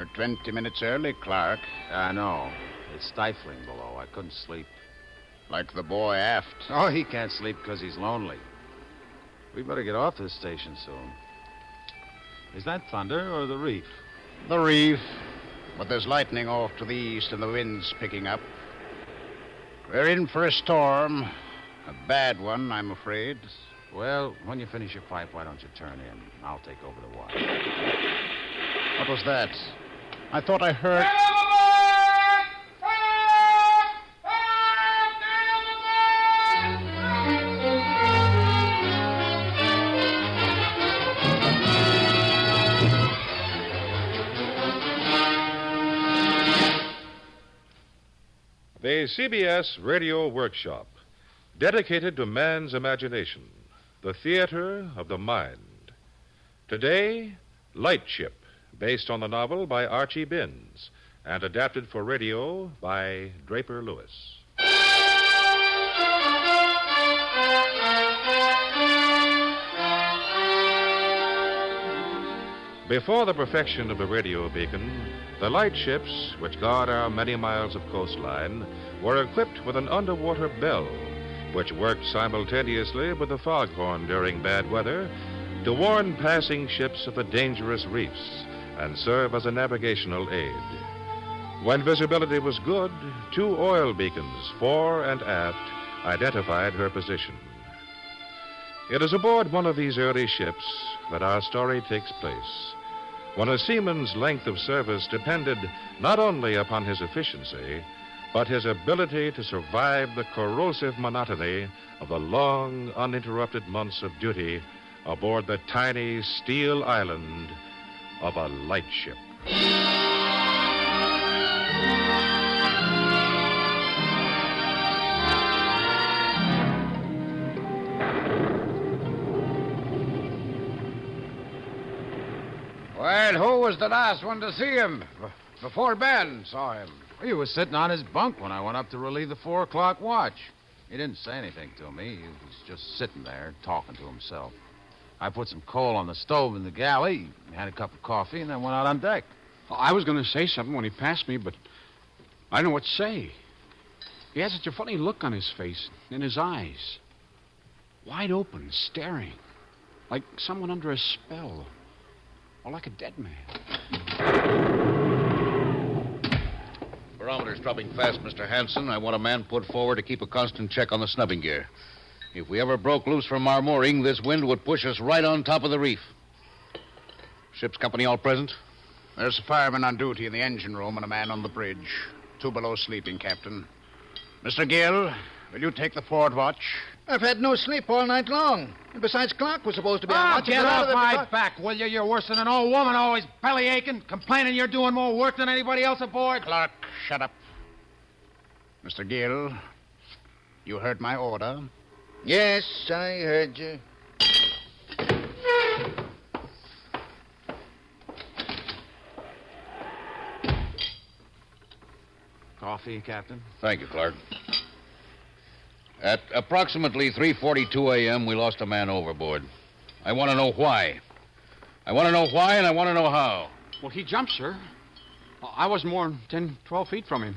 You're 20 minutes early, Clark. I know. It's stifling below. I couldn't sleep. Like the boy aft. Oh, he can't sleep because he's lonely. We better get off this station soon. Is that thunder or the reef? The reef. But there's lightning off to the east and the wind's picking up. We're in for a storm. A bad one, I'm afraid. Well, when you finish your pipe, why don't you turn in? I'll take over the watch. What was that? I thought I heard... The CBS Radio Workshop, dedicated to man's imagination, the theater of the mind. Today, Lightship, based on the novel by Archie Binns and adapted for radio by Draper Lewis. Before the perfection of the radio beacon, the lightships, which guard our many miles of coastline, were equipped with an underwater bell, which worked simultaneously with the foghorn during bad weather to warn passing ships of the dangerous reefs and serve as a navigational aid. When visibility was good, 2 oil beacons, fore and aft, identified her position. It is aboard one of these early ships that our story takes place, when a seaman's length of service depended not only upon his efficiency, but his ability to survive the corrosive monotony of the long, uninterrupted months of duty aboard the tiny steel island of a lightship. Well, who was the last one to see him? Before Ben saw him. He was sitting on his bunk when I went up to relieve the 4 o'clock watch. He didn't say anything to me. He was just sitting there talking to himself. I put some coal on the stove in the galley, had a cup of coffee, and then went out on deck. I was going to say something when he passed me, but I don't know what to say. He had such a funny look on his face, in his eyes. Wide open, staring. Like someone under a spell. Or like a dead man. Barometer's dropping fast, Mr. Hanson. I want a man put forward to keep a constant check on the snubbing gear. If we ever broke loose from our mooring, this wind would push us right on top of the reef. Ship's company all present? There's a fireman on duty in the engine room and a man on the bridge. 2 below sleeping, Captain. Mr. Gill, will you take the forward watch? I've had no sleep all night long. And besides, Clark was supposed to be on watch. Get off my back, will you? You're worse than an old woman, always belly aching, complaining you're doing more work than anybody else aboard. Clark, shut up. Mr. Gill, you heard my order? Yes, I heard you. Coffee, Captain? Thank you, Clark. At approximately 3:42 a.m., we lost a man overboard. I want to know why. I want to know why, and I want to know how. Well, he jumped, sir. I wasn't more than 10, 12 feet from him.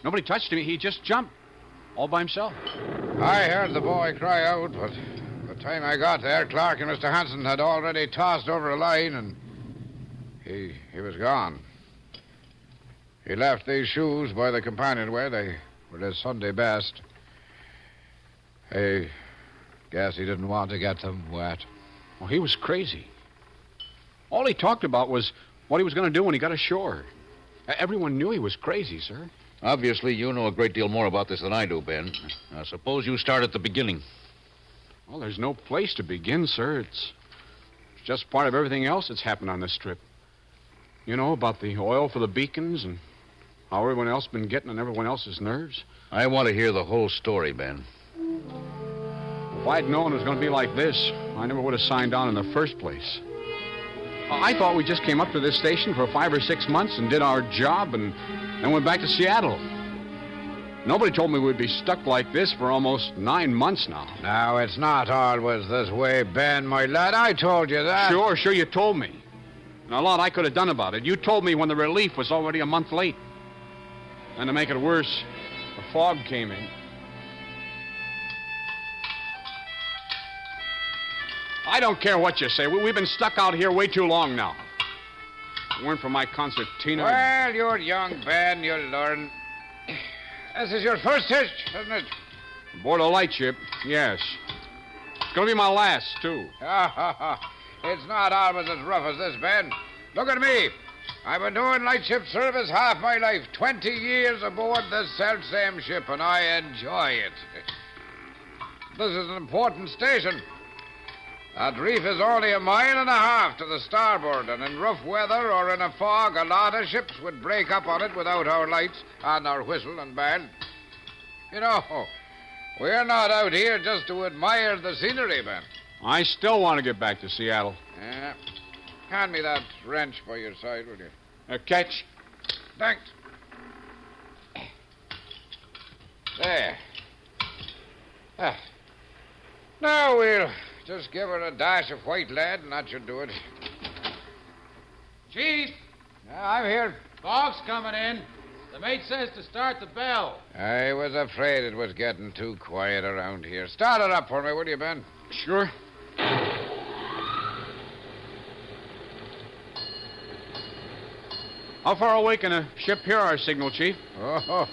Nobody touched him. He just jumped. All by himself. I heard the boy cry out, but by the time I got there, Clark and Mr. Hanson had already tossed over a line, and he was gone. He left these shoes by the companionway. They were his Sunday best. I guess he didn't want to get them wet. Well, he was crazy. All he talked about was what he was going to do when he got ashore. Everyone knew he was crazy, sir. Obviously, you know a great deal more about this than I do, Ben. Now, suppose you start at the beginning. Well, there's no place to begin, sir. It's just part of everything else that's happened on this trip. You know, about the oil for the beacons and how everyone else been getting on everyone else's nerves. I want to hear the whole story, Ben. If I'd known it was going to be like this, I never would have signed on in the first place. I thought we just came up to this station for 5 or 6 months and did our job and then went back to Seattle. Nobody told me we'd be stuck like this for almost 9 months now. Now, it's not always this way, Ben, my lad. I told you that. Sure, you told me. And a lot I could have done about it. You told me when the relief was already a month late. And to make it worse, the fog came in. I don't care what you say. We've been stuck out here way too long now. If it weren't for my concertina... Well, you're young, Ben. You'll learn. This is your first hitch, isn't it? Aboard a lightship, yes. It's going to be my last, too. It's not always as rough as this, Ben. Look at me. I've been doing lightship service half my life. 20 years aboard this self-same ship, and I enjoy it. This is an important station. That reef is only 1.5 miles to the starboard, and in rough weather or in a fog, a lot of ships would break up on it without our lights and our whistle and band. You know, we're not out here just to admire the scenery, Ben. I still want to get back to Seattle. Yeah. Hand me that wrench by your side, will you? Catch. Thanks. There. Now we'll just give her a dash of white lead, and that should do it. Chief, I'm here. fog's coming in. The mate says to start the bell. I was afraid it was getting too quiet around here. Start it up for me, will you, Ben? Sure. How far away can a ship hear our signal, Chief? Oh,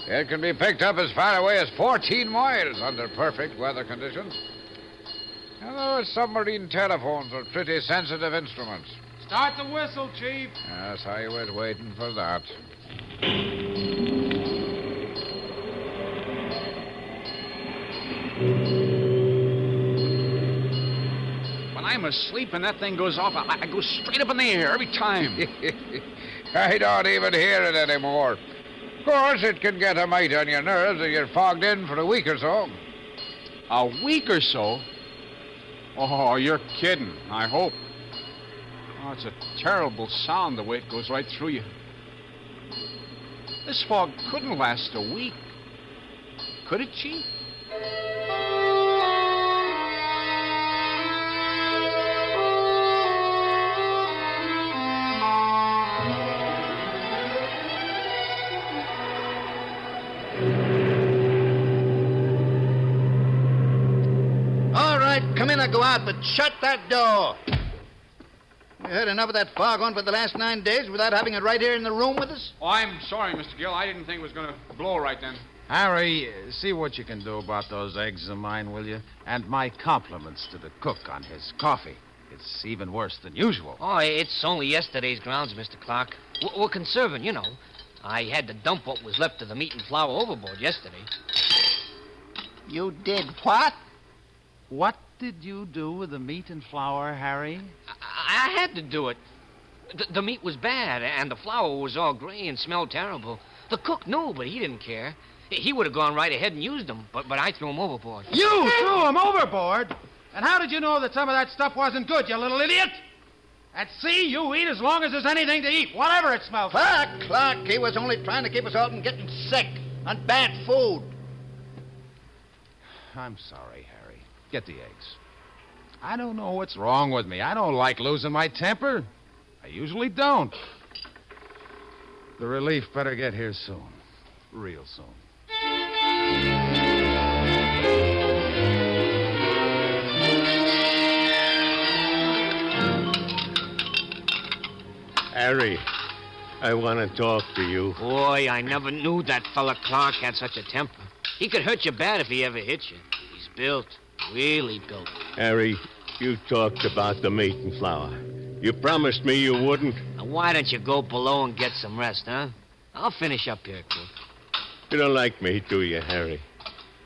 it can be picked up as far away as 14 miles under perfect weather conditions. Now, those submarine telephones are pretty sensitive instruments. Start the whistle, Chief. Yes, I was waiting for that. When I'm asleep and that thing goes off, I go straight up in the air every time. I don't even hear it anymore. Of course, it can get a mite on your nerves if you're fogged in for a week or so. A week or so? Oh, you're kidding, I hope. Oh, it's a terrible sound the way it goes right through you. This fog couldn't last a week. Could it, Chief? All right, come in or go out, but shut that door. We had enough of that fog on for the last 9 days without having it right here in the room with us? Oh, I'm sorry, Mr. Gill. I didn't think it was going to blow right then. Harry, see what you can do about those eggs of mine, will you? And my compliments to the cook on his coffee. It's even worse than usual. Oh, it's only yesterday's grounds, Mr. Clark. We're conserving, you know. I had to dump what was left of the meat and flour overboard yesterday. You did what? What did you do with the meat and flour, Harry? I had to do it. The meat was bad, and the flour was all gray and smelled terrible. The cook knew, but he didn't care. He would have gone right ahead and used them, but I threw them overboard. You threw them overboard? And how did you know that some of that stuff wasn't good, you little idiot? At sea, you eat as long as there's anything to eat, whatever it smells like. Clark, he was only trying to keep us all from getting sick on bad food. I'm sorry, Harry. Get the eggs. I don't know what's wrong with me. I don't like losing my temper. I usually don't. The relief better get here soon. Real soon. Harry, I want to talk to you. Boy, I never knew that fella Clark had such a temper. He could hurt you bad if he ever hit you. He's built, really built. Harry, you talked about the meat and flour. You promised me you wouldn't. Now, why don't you go below and get some rest, huh? I'll finish up here, Cook. You don't like me, do you, Harry?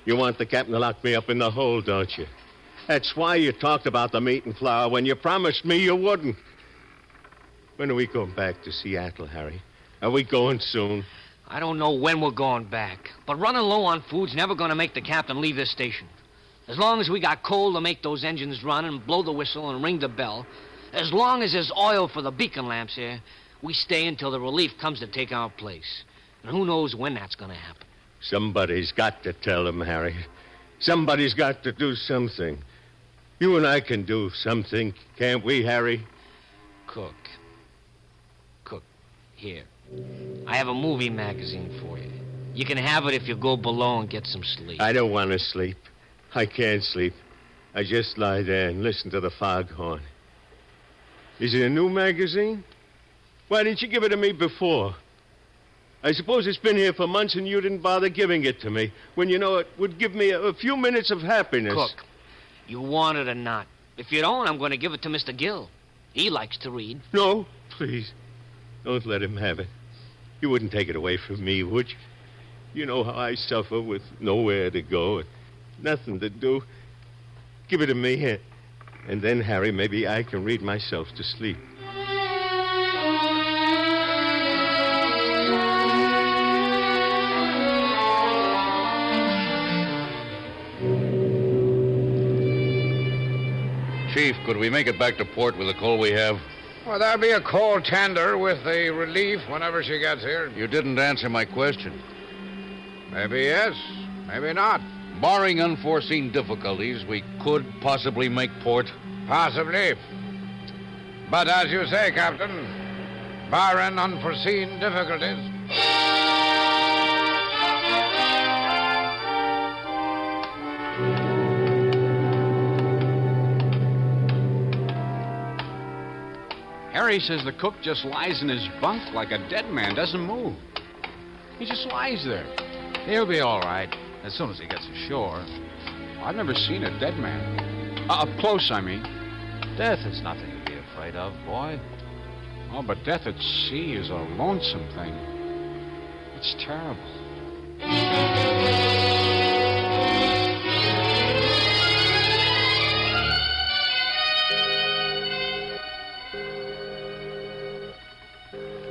You want the captain to lock me up in the hold, don't you? That's why you talked about the meat and flour when you promised me you wouldn't. When are we going back to Seattle, Harry? Are we going soon? I don't know when we're going back, but running low on food's never going to make the captain leave this station. As long as we got coal to make those engines run and blow the whistle and ring the bell, as long as there's oil for the beacon lamps here, we stay until the relief comes to take our place. And who knows when that's going to happen. Somebody's got to tell him, Harry. Somebody's got to do something. You and I can do something, can't we, Harry? Cook, Here. I have a movie magazine for you. You can have it if you go below and get some sleep. I don't want to sleep. I can't sleep. I just lie there and listen to the foghorn. Is it a new magazine? Why didn't you give it to me before? I suppose it's been here for months and you didn't bother giving it to me when you know it would give me a few minutes of happiness. Cook, you want it or not. If you don't, I'm going to give it to Mr. Gill. He likes to read. No, please. Don't let him have it. You wouldn't take it away from me, would you? You know how I suffer with nowhere to go and nothing to do. Give it to me, and then, Harry, maybe I can read myself to sleep. Chief, could we make it back to port with the coal we have? Well, there'll be a coal tender with the relief whenever she gets here. You didn't answer my question. Maybe yes, maybe not. Barring unforeseen difficulties, we could possibly make port. Possibly. But as you say, Captain, barring unforeseen difficulties. Harry says the cook just lies in his bunk like a dead man, doesn't move. He just lies there. He'll be all right as soon as he gets ashore. I've never seen a dead man. Up close, I mean. Death is nothing to be afraid of, boy. Oh, but death at sea is a lonesome thing. It's terrible.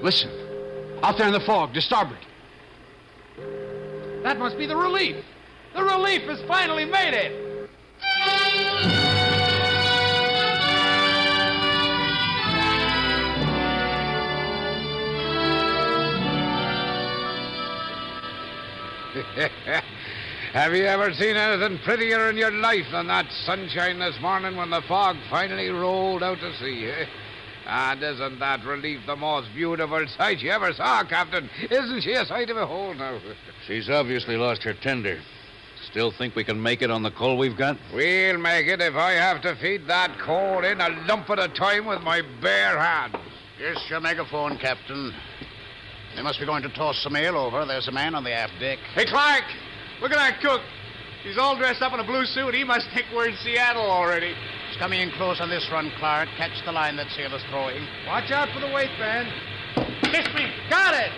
Listen. Out there in the fog, to starboard. That must be the relief. The relief has finally made it. Have you ever seen anything prettier in your life than that sunshine this morning when the fog finally rolled out to sea, eh? And isn't that relief the most beautiful sight you ever saw, Captain? Isn't she a sight to behold now? She's obviously lost her tender. Still think we can make it on the coal we've got? We'll make it if I have to feed that coal in a lump at a time with my bare hands. Here's your megaphone, Captain. They must be going to toss some ale over. There's a man on the aft deck. Hey, Clark! Look at that cook. He's all dressed up in a blue suit. He must think we're in Seattle already. He's coming in close on this run, Clark. Catch the line that sailor's throwing. Watch out for the weight band. Kiss me. Got it.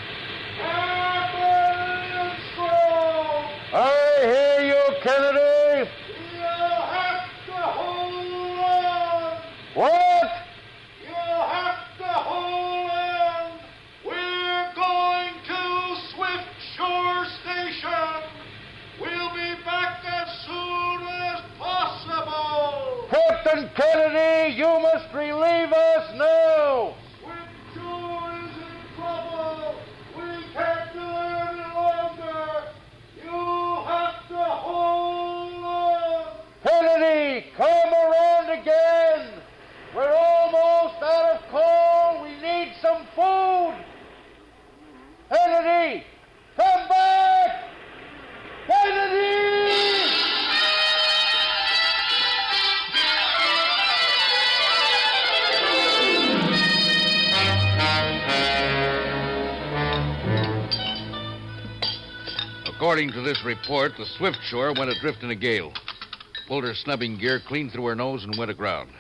I hear you, Kennedy. You'll have to hold on. What? You'll have to hold on. We're going to Swift Shore Station. We'll be back as soon as possible. Captain Kennedy, you must relieve us now. Swift Shore is in trouble. We can't do it any longer. You have to hold on. Kennedy, come around again. We're almost out of coal. We need some food. Kennedy, come back. Kennedy! According to this report, the Swift Shore went adrift in a gale. Pulled her snubbing gear clean through her nose and went aground.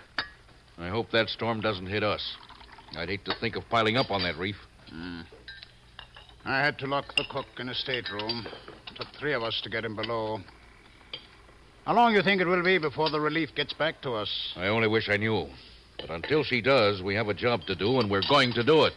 I hope that storm doesn't hit us. I'd hate to think of piling up on that reef. I had to lock the cook in his stateroom. Took 3 of us to get him below. How long do you think it will be before the relief gets back to us? I only wish I knew. But until she does, we have a job to do, and we're going to do it.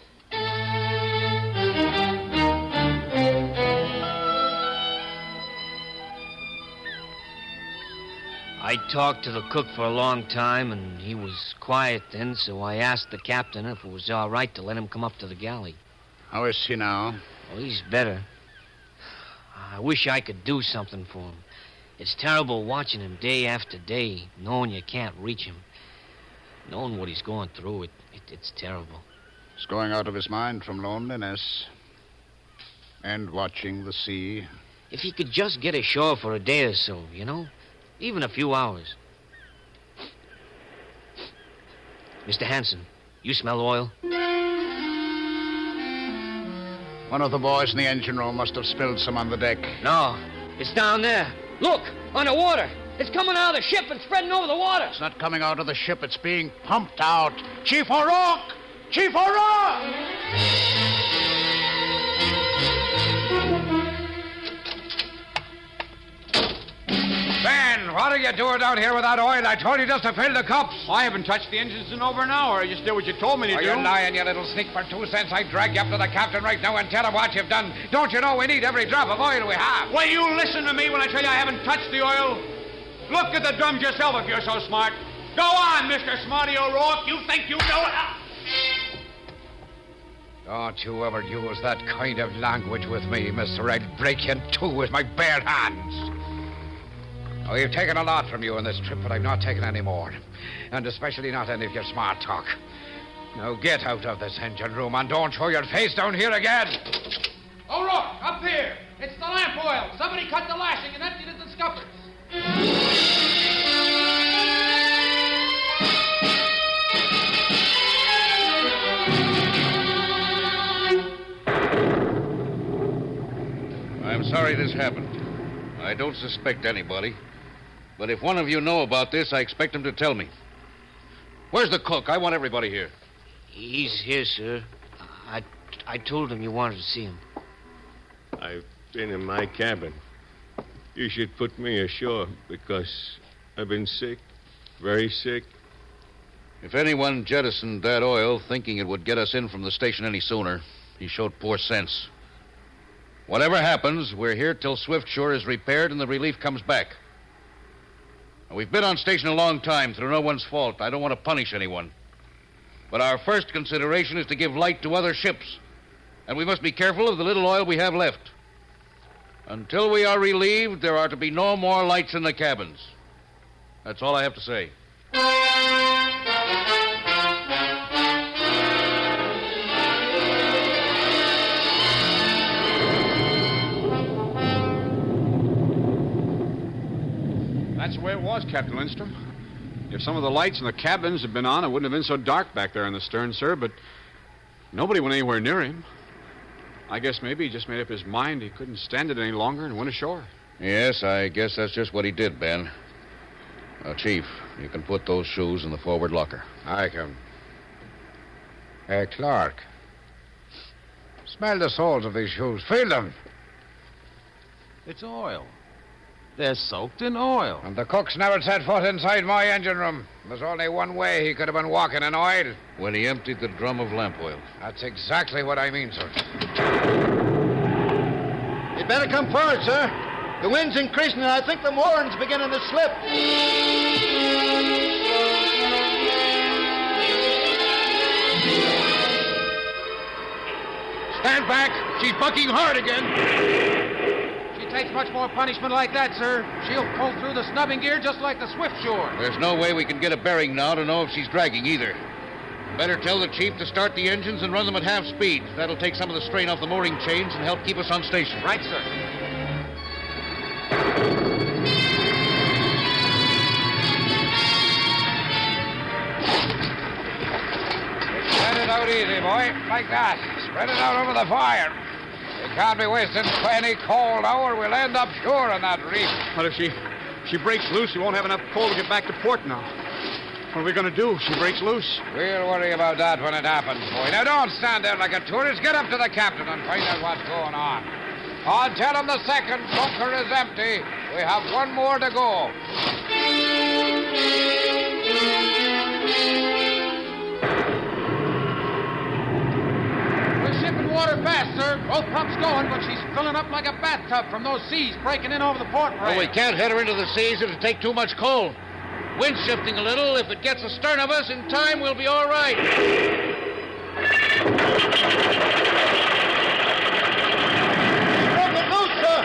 I talked to the cook for a long time, and he was quiet then, so I asked the captain if it was all right to let him come up to the galley. How is he now? Well, he's better. I wish I could do something for him. It's terrible watching him day after day, knowing you can't reach him. Knowing what he's going through, it's terrible. He's going out of his mind from loneliness and watching the sea. If he could just get ashore for a day or so, even a few hours. Mr. Hanson, you smell oil? One of the boys in the engine room must have spilled some on the deck. No, it's down there. Look, on the water. It's coming out of the ship and spreading over the water. It's not coming out of the ship. It's being pumped out. Chief O'Rourke! Chief O'Rourke! Ben, what are you doing down here with that oil? I told you just to fill the cups. I haven't touched the engines in over an hour. I just did what you told me to do. You're lying, you little sneak. For 2 cents, I'd drag you up to the captain right now and tell him what you've done. Don't you know we need every drop of oil we have? Will you listen to me when I tell you I haven't touched the oil? Look at the drums yourself if you're so smart. Go on, Mr. Smarty O'Rourke. You think you know it? Don't you ever use that kind of language with me, mister. I'll break you in two with my bare hands. Oh, we've taken a lot from you on this trip, but I've not taken any more. And especially not any of your smart talk. Now get out of this engine room and don't show your face down here again. O'Rourke, up here. It's the lamp oil. Somebody cut the lashing and emptied it in the scuppers. I'm sorry this happened. I don't suspect anybody. But if one of you know about this, I expect him to tell me. Where's the cook? I want everybody here. He's here, sir. I told him you wanted to see him. I've been in my cabin. You should put me ashore because I've been sick, very sick. If anyone jettisoned that oil thinking it would get us in from the station any sooner, he showed poor sense. Whatever happens, we're here till Swift Shore is repaired and the relief comes back. Now, we've been on station a long time through no one's fault. I don't want to punish anyone. But our first consideration is to give light to other ships. And we must be careful of the little oil we have left. Until we are relieved, there are to be no more lights in the cabins. That's all I have to say. That's the way it was, Captain Lindstrom. If some of the lights in the cabins had been on, it wouldn't have been so dark back there in the stern, sir, but nobody went anywhere near him. I guess maybe he just made up his mind he couldn't stand it any longer and went ashore. Yes, I guess that's just what he did, Ben. Now, Chief, you can put those shoes in the forward locker. I can. Hey, Clark. Smell the soles of these shoes. Feel them. It's oil. They're soaked in oil. And the cook's never set foot inside my engine room. There's only one way he could have been walking in oil. When he emptied the drum of lamp oil. That's exactly what I mean, sir. You'd better come forward, sir. The wind's increasing, and I think the mooring's beginning to slip. Stand back. She's bucking hard again. She takes much more punishment like that, sir. She'll pull through the snubbing gear just like the Swift Shore. There's no way we can get a bearing now to know if she's dragging either. Better tell the chief to start the engines and run them at half speed. That'll take some of the strain off the mooring chains and help keep us on station. Right, sir. Spread it out easy, boy. Like that. Spread it out over the fire. We can't be wasting any coal now or we'll end up sure on that reef. But if she breaks loose, we won't have enough coal to get back to port now. What are we going to do if she breaks loose? We'll worry about that when it happens, boy. Now, don't stand there like a tourist. Get up to the captain and find out what's going on. Oh, tell him the second bunker is empty. We have one more to go. We're shipping water fast, sir. Both pumps going, but she's filling up like a bathtub from those seas breaking in over the port rail. Well, we can't head her into the seas. It'll take too much coal. Wind's shifting a little. If it gets astern of us, in time, we'll be all right. Broken loose, sir.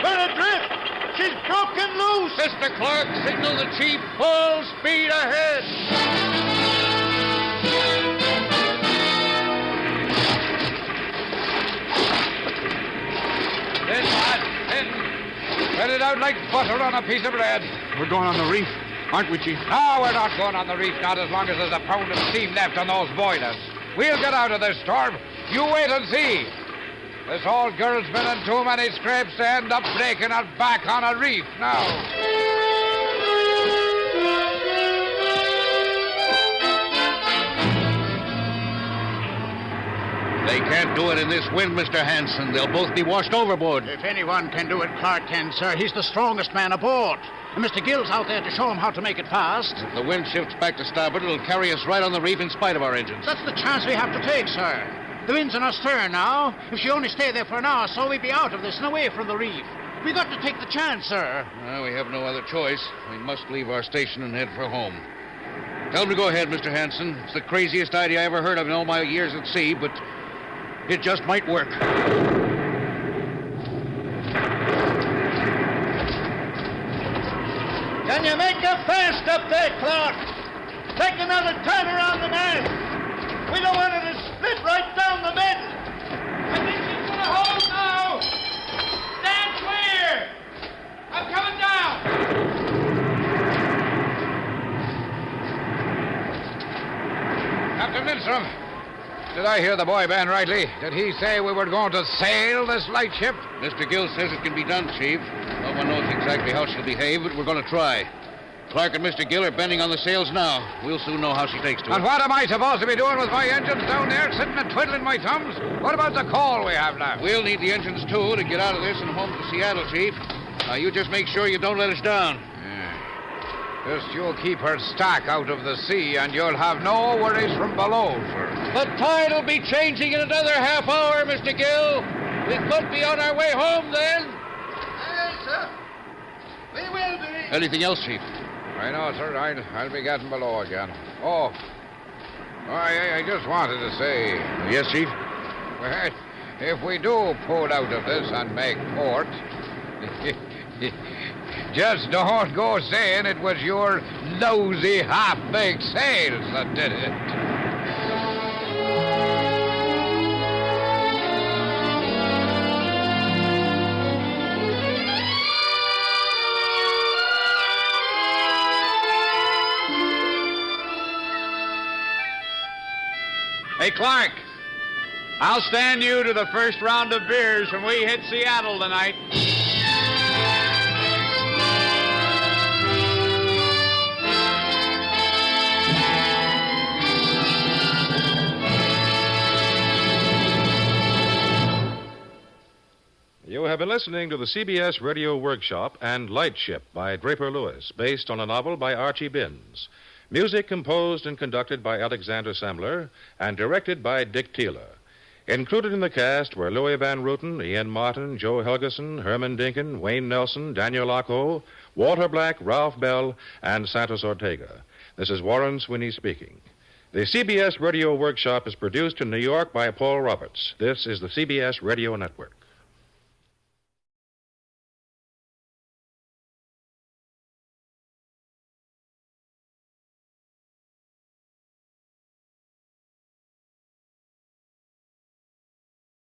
We're adrift. She's broken loose. Mr. Clark, signal the chief. Full speed ahead. Spread it out like butter on a piece of bread. We're going on the reef, aren't we, Chief? No, we're not going on the reef, not as long as there's a pound of steam left on those boilers. We'll get out of this storm. You wait and see. This old girl's been in too many scrapes to end up breaking her back on a reef now. They can't do it in this wind, Mr. Hanson. They'll both be washed overboard. If anyone can do it, Clark can, sir. He's the strongest man aboard. And Mr. Gill's out there to show him how to make it fast. If the wind shifts back to starboard, it'll carry us right on the reef in spite of our engines. That's the chance we have to take, sir. The wind's in our stern now. If she only stayed there for an hour or so, we'd be out of this and away from the reef. We got to take the chance, sir. Well, we have no other choice. We must leave our station and head for home. Tell him to go ahead, Mr. Hanson. It's the craziest idea I ever heard of in all my years at sea, but it just might work. Can you make her fast up there, Clark? Take another turn around the mast. We don't want her to split right down the middle. I think she's going to hold now. Stand clear. I'm coming down. Captain Lindstrom, did I hear the boy Ben rightly? Did he say we were going to sail this lightship? Mr. Gill says it can be done, Chief. No one knows exactly how she'll behave, but we're going to try. Clark and Mr. Gill are bending on the sails now. We'll soon know how she takes to it. And what am I supposed to be doing with my engines down there, sitting and twiddling my thumbs? What about the coal we have left? We'll need the engines, too, to get out of this and home to Seattle, Chief. Now, you just make sure you don't let us down. Just you keep her stack out of the sea, and you'll have no worries from below, sir. The tide will be changing in another half hour, Mr. Gill. We could be on our way home then. Yes, sir. We will be. Anything else, Chief? I know, sir. I'll be getting below again. Oh, I just wanted to say... Yes, Chief? Well, if we do pull out of this and make port... just don't go saying it was your lousy half-baked sails that did it. Hey, Clark, I'll stand you to the first round of beers when we hit Seattle tonight. You have been listening to the CBS Radio Workshop and Lightship by Draper Lewis, based on a novel by Archie Binns. Music composed and conducted by Alexander Semmler and directed by Dick Teeler. Included in the cast were Louis Van Ruten, Ian Martin, Joe Helgeson, Herman Dinkin, Wayne Nelson, Daniel Lacko, Walter Black, Ralph Bell, and Santos Ortega. This is Warren Sweeney speaking. The CBS Radio Workshop is produced in New York by Paul Roberts. This is the CBS Radio Network.